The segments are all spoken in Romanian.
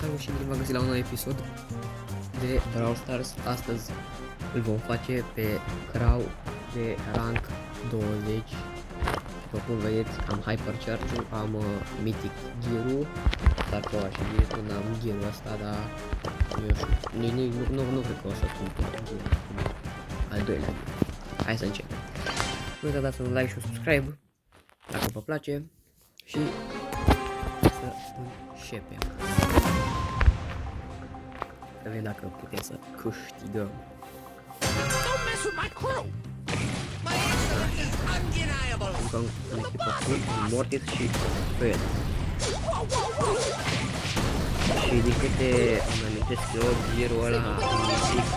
Salut și bine v-am găsit la un nou episod de Brawl Stars. Astăzi îl vom face pe Crow de rank 20. După cum vedeți, am Hypercharge-ul, am Mythic Gear-ul, dar pe și Gear-ul, n-am Gear-ul ăsta, dar eu știu, nu cred că o să pun al doilea Gear. Hai să începem. Nu uitați să dați un like și un subscribe dacă vă place și să începem. Să vedem dacă putem să câștigăm. Jucăm în echipă cu Mortis și Fred. Și din câte îmi amintesc eu, Gear-ul ăla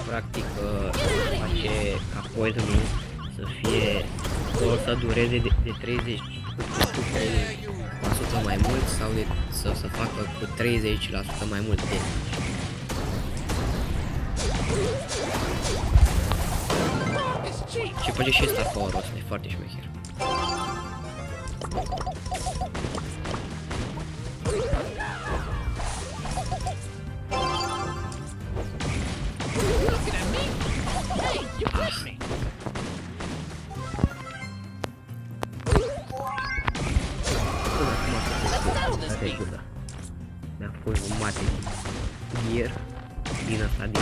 practic face ca poison-ul să fie, o să dureze de 30% mai mult sau să facă cu 30% mai mult damage. Și face și Star Power-ul ăsta, e foarte șmecher. Regulă. Mi-a fost jumate Gear din asta din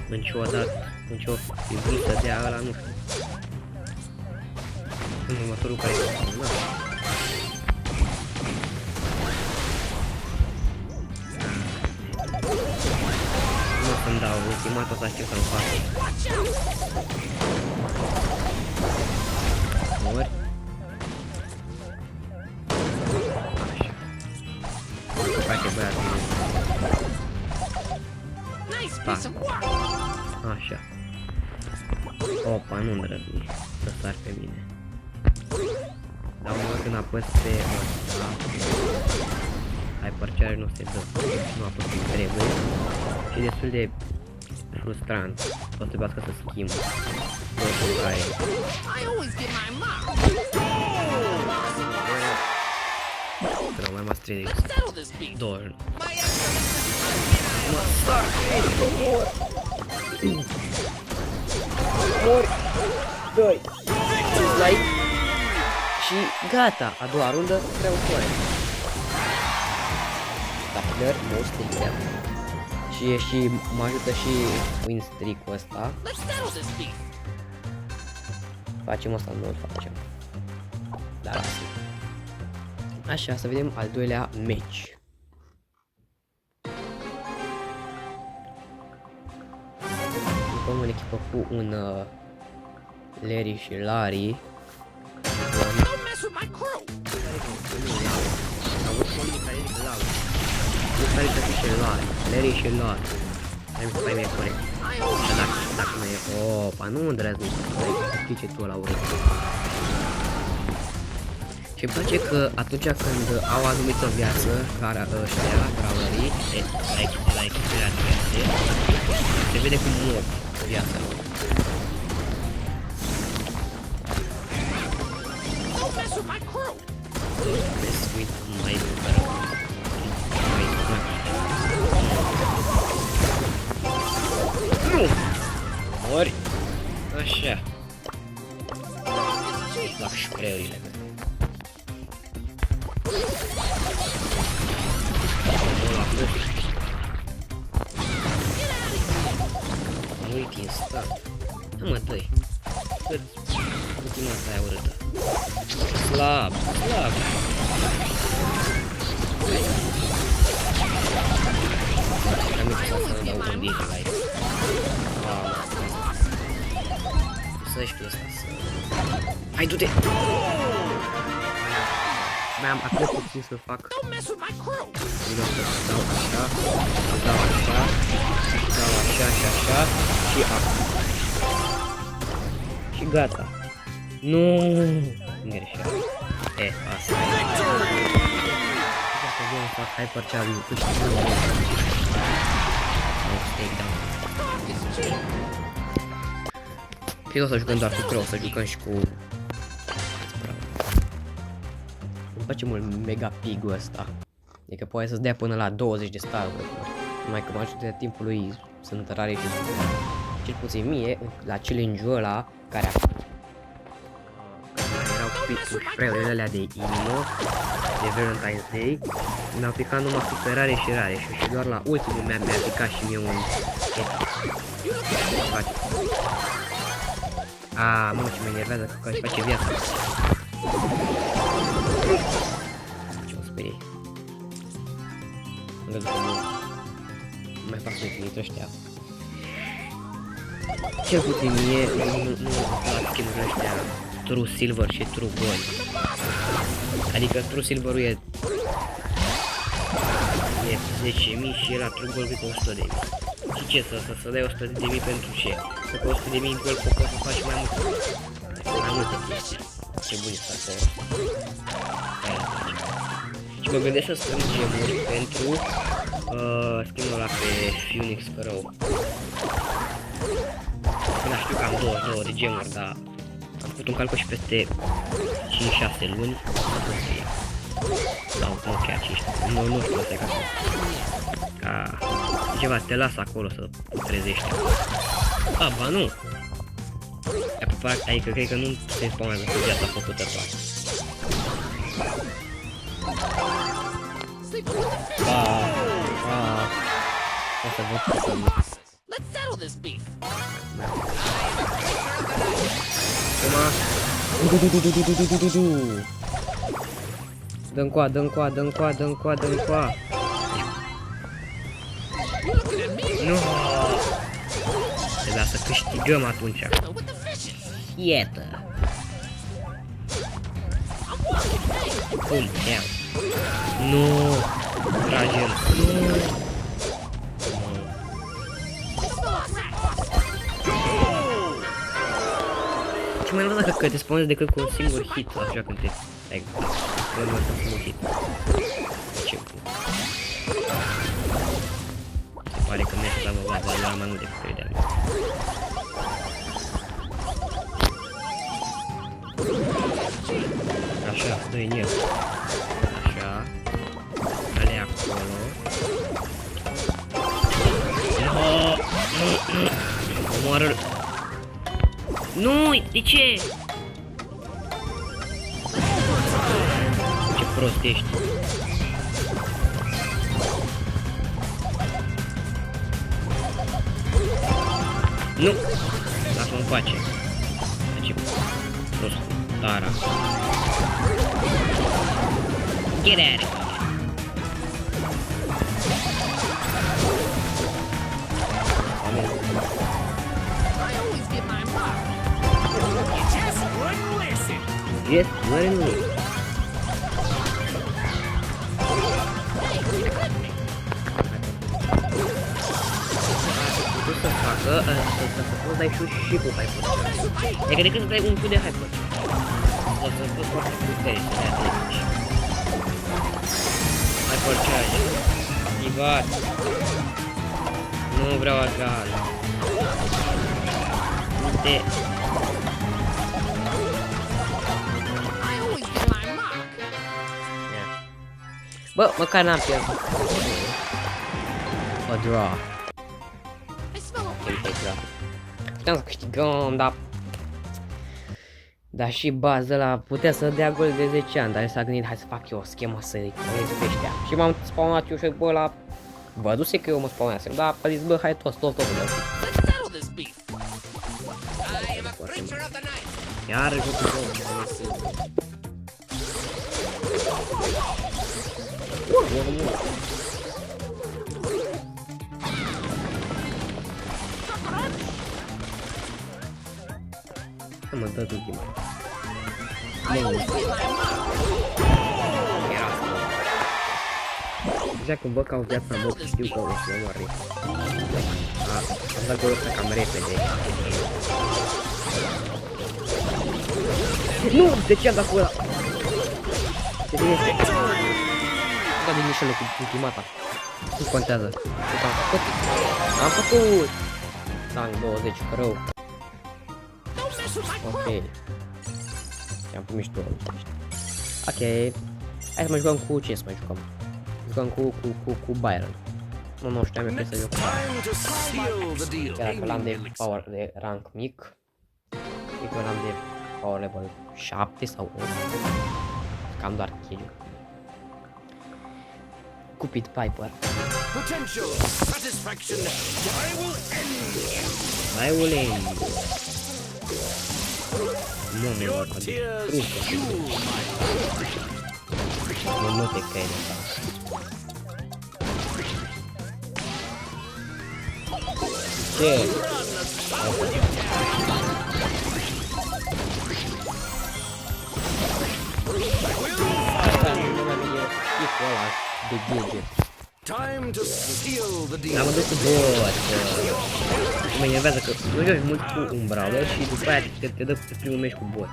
niciodată, nicio fibrisă de ăla, nu știu. În următorul care e nu să-mi dau ultimatul ăsta, știu să-mi fac. Ori. Așa. Face băiatul. Așa. Opa, nu îndrăzni să sar pe mine. Dar unul când apăs pe ăsta, Hypercharge nu se dă, nu apăs cum trebuie. Și destul de frustrant, o să trebuiască să schimb totul care să mai mas 30, 20. Mă sar mori 2 like și gata, a doua rundă prea ușoară. Tapler, most exact. Și mă ajută și win streak-ul ăsta. Facem asta, nu-l facem. Da, lasă. Așa, să vedem al doilea match. Jucăm în echipă cu un Larry și Larry. Care să fie și Larry și Larry. Mai mi-e corect. Dacă nu e... Opa, nu îndrăzni să explice tu la urmă. Și îmi place că atunci când au anumită viață, care ăștia, brawlerii, la echiparea de viață, se vede cum mor viața lor. Pescuit mai lucră. Nu! Mori! Așa. Fac spray-urile mele. Nu uiti instant. Nu mă dă-i. Cât ultima asta aia urâtă. Slab, slab. Am uitat să dau un dig la el. Să știu asta să... Hai, du-te! Mai am atât puțin să fac. Dau așa și așa și acum. Și gata. Nu, greșeală. Asta e. Dacă vreau să fac Hypercharge, câștigăm. Take down. Și nu o să jucăm doar cu crău, o să jucăm și cu... Îmi place mult mega pig-ul ăsta. Adică poate să-ți dea până la 20 de star-uri. Numai că majoritatea timpului sunt rare și cel puțin mie, la challenge-ul ăla, care erau cu spray-urile alea de inimă, de Valentine's Day, mi-au picat numai super rare și rare și doar la ultimul mi-a picat și mie un mă, ce mă enervează că își face viața. Ce mă sperie. Am văzut că nu mai fac ultimii ăștia. Cel puțin mie nu fac skin-urile ăștia True Silver și True Gold. Adică True Silver-ul e 10.000 și la True Gold e cu 100.000. Și ce să dai 100.000 pentru ce? Să cu 100.000 gold poți să faci mai multe chestii. Ce bun este acolo. Și mă gândesc să strâng gemuri pentru skin-ul ăla pe Phoenix Crow. Până știu că am 22 de gemuri, dar am făcut un calcul și peste 5-6 luni. Sau nu chiar 5, nu știu asta e ca ceva, te las acolo să trezești. Ba nu! Adică cred că nu se spawnează cu viața făcută toată. O să văd că dă-n coa, dă-n coa, dă-n coa, dă-n coa, dă-n coa. Nu! Trebuia să câștigăm atunci. Iată! Cum iau? Nu! Tragem! Nu! Ce mai rău dacă te spawnezi decât cu un singur hit, așa când te... Când mă un singur hit. Ce bun. Se pare că merge la valoarea mai mult decât credeam. Așa, dă-i în el. Așa. Ale acolo. Omoară-l. Nu, de ce? Ce prost ești. Nu! Lasă-mă în pace. Ce prost. Tara. Get out of here. Yes, wouldn't listen. Să facă, să poți dai și cu hyper. Adică decât să dai un pic de hyper. O să poți foarte putere să dea atunci. Hyper charge. Activat. Nu vreau agal. Uite. Bă, măcar n-am pierdut. A draw. Puteam să câștigăm, dar și baza ăla putea să dea gol de 10 ani, dar s-a gândit, hai să fac eu o schemă să îi pe ăștia. Și m-am spawnat eu și bă, ăla văduse că eu mă spawnasem, dar a zis, bă, hai tot de iar jocul mă dă ultima. Deja când văd că au viața mult, știu că o să mă moare. Am dat golul ăsta cam repede. Nu! De ce am dat cu ăla? Ce bine este? Am dat din mișelul cu ultimata. Nu contează. Am făcut! Am făcut! Tank 20 rău. Ok. Și am primit 2. Ok. Hai să mai jucăm cu ce să mai jucăm? Jucăm cu Byron. Nu știu, am să jucăm. Chiar dacă l-am de power de rank mic. Cred că l-am de power level 7 sau 8. Cam doar kill. Cupid Piper. Potential satisfaction. I will end. Your tears fuel my Nu te crede asta. Ce? De gege. time to seal the deal. Am adus cu bot. Mă enervează că nu joci mult cu un brawler și după aia te dă pe primul meci cu bot.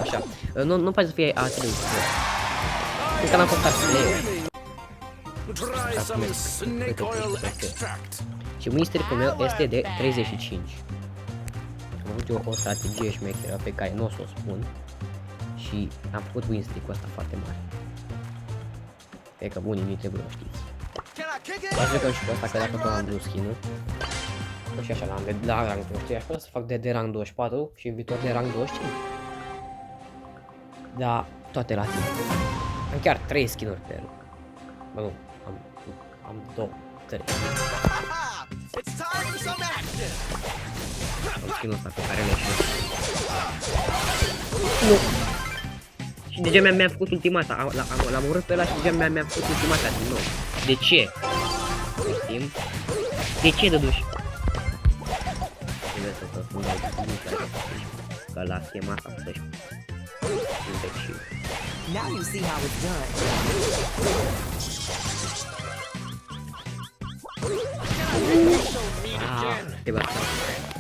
Așa. Nu poate să fie atât de ușor. Cred că n-am fost atât. Try some snake oil extract. Și mystery-ul meu este de 35. Am avut eu o strategie șmecheră pe care nu o să o spun. Și am făcut win streak-ul ăsta foarte mare. Cred că unii nu trebuie să știți. Dar jucăm și pe ăsta, că dacă tot am blue skin-ul. Și așa l-am de la rang 23, aș putea să fac de rang 24 și în viitor de rang 25. Da, toate la tine. Am chiar 3 skin-uri pe el. Bă, nu, am 2, 3. Am skin-ul ăsta pe care le știu. Nu! Și deja mi-am făcut ultimata, l-am urât pe ăla și deja mi-am făcut ultimata din nou. De ce? Știm? De ce, dăduși? Trebuie să tot spun că la schema asta să-și imbecil. Now you see how it's done. Trebuie asta.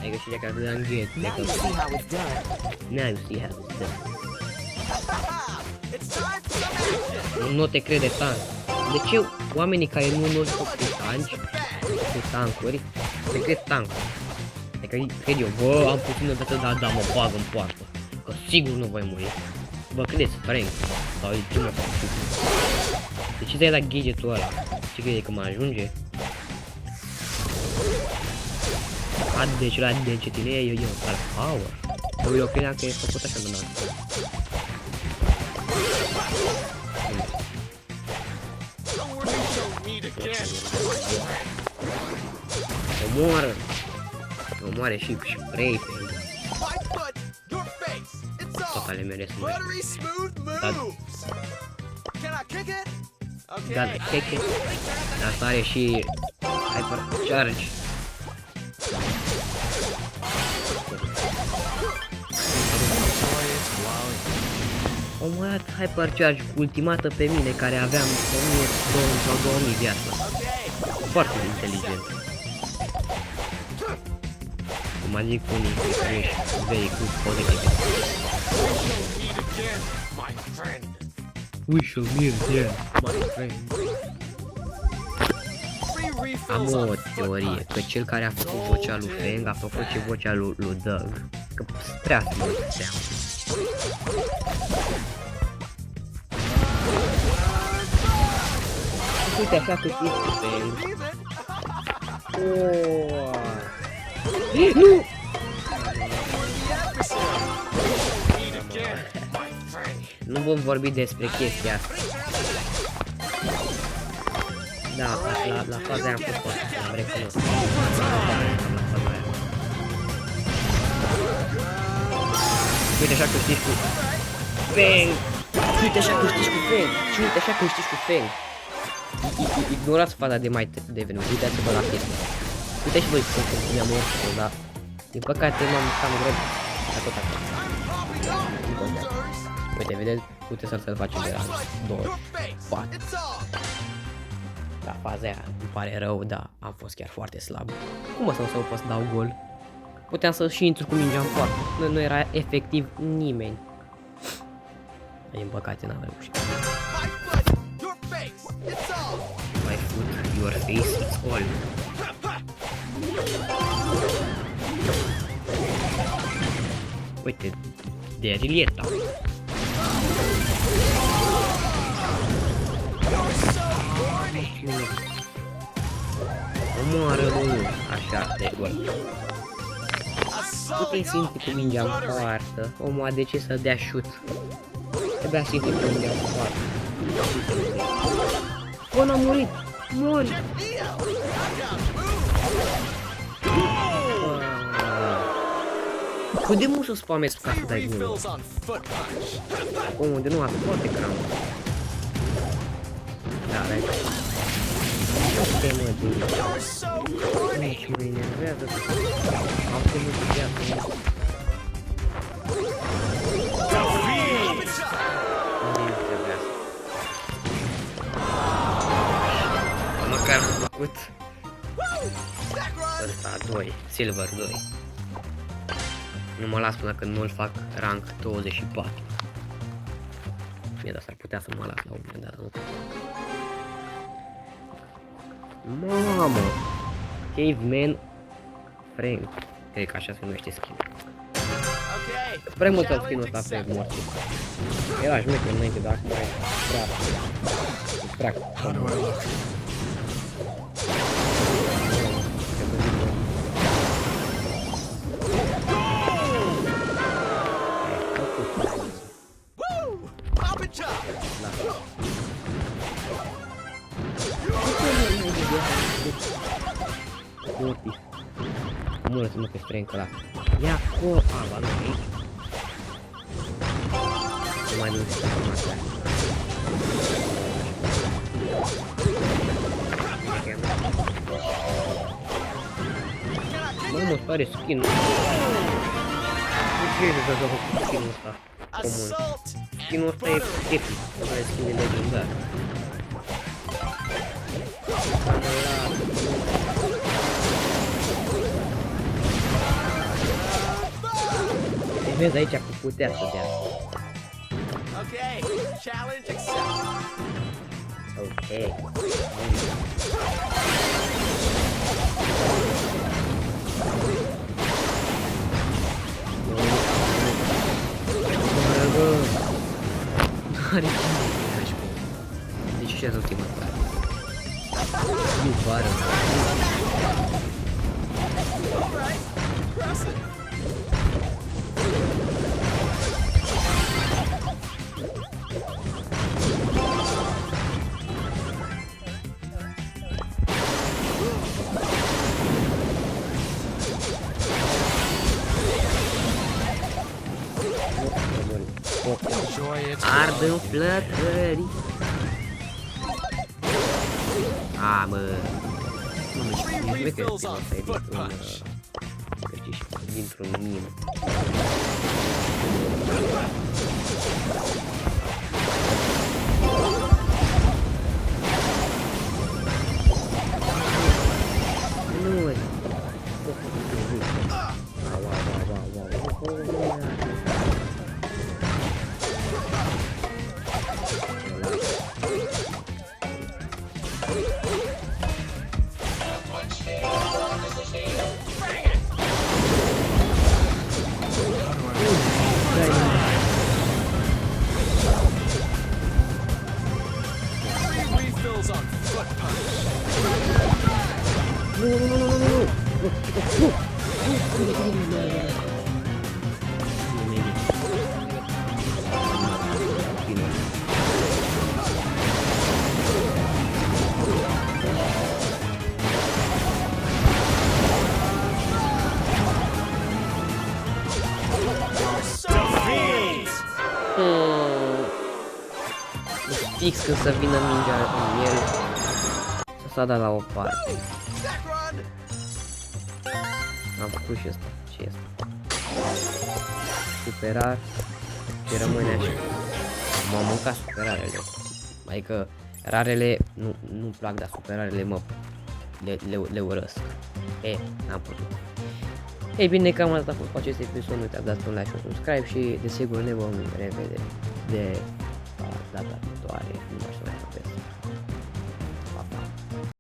Ai găsit de care de la înghet. Now you see how it's done. Now you see how it's done. Nu te crede tank. De ce oamenii care nu joc cu tanci, cu tankuri, te cred tank? Adică cred eu, bă, am puțină dată, da, mă bag în poartă. Că sigur nu voi muri. Bă, credeți, Frank? Sau e ce mă fac? De ce ți-ai dat gadgetul ăla? Ce crede că mă ajunge? Deci la de încetineie eu star power. Eu credeam că e făcut așa de nată. Omoare și spray pe el. Tot ale mele sunt da, kick it. Asta are și hyper charge. Omorat hypercharge cu ultimată pe mine care aveam 1200 sau 2000 viață. Foarte inteligent. Cum zic unii, ești very good positive. We shall meet again, my friend. Am o teorie că cel care a făcut vocea lui Feng a făcut și vocea lui Doug. Că prea să mă teamă. Uite așa că știți cu Feng. Nu! Nu vom vorbi despre chestia asta. Da, la faza aia am fost foarte, am recunoscut. Uite așa că știți cu Feng! Uite așa că știți cu Feng! Și uite așa că știți cu Feng! Ignorați faza de mai devreme, uitați-vă la chestia. Uite-și voi cum mi-am urât, dar din păcate m-am cam grăbit. La tot acolo. Uite, vedeți? Puteți să-l facem de la 24. La faza aia îmi pare rău, dar am fost chiar foarte slab. Cum o să nu pot să dau gol? Puteam să și intru cu mingea în poartă. Nu era efectiv nimeni. Din păcate n-am reușit. Mai fut. Your face is all. Uite, de Rilieta. Omoară-l, așa, de gol. Nu te simți cu mingea în poartă. Omul a decis să dea șut. Trebuia să simți cu mingea în poartă. Bun, a murit! Mori! Cât de mult să spamezi ca să dai gol? Omul de nu a spus ecranul. Da, hai. Ce mă duc? Nici mă enervează. Am primit de viață. Măcar am făcut ăsta 2, Silver 2. Nu mă las până când nu-l fac rank 24. Bine, dar s-ar putea să mă las la un moment dat, nu? Mamă! Caveman Frank. Cred că așa se numește skin. Vrei mult să skin-ul ăsta pe morții. Era șmecher înainte, dar acum e trag. Mortis. Omoră-ți-mă pe Frank ăla. Ia acolo! A, ba nu, aici. Nu mai nu știu cum asta. Mă pare skin. De ce să joc cu skin-ul ăsta comun? Skin-ul ăsta e epic, pare skin de legendar. Vezi aici că putea să dea. Ok, challenge accepted. Ok. Deci ce-ați ultima dată? Nu vară. Ardă în flăcări. A, mă. Nu știu că ăsta e dintr-un meme. Nu, Fix când să vină mingea în el, să s-a dat la o parte. Am făcut și asta. Ce e asta? Superar. Ce rămâne așa. M-am mâncat superarele. Adică rarele nu-mi plac, dar superarele le urăsc. N-am putut. Ei bine, cam asta a fost cu acest episod. Nu uitați, dați un like și un subscribe și desigur ne vom revedea de data viitoare. Nu mai știu.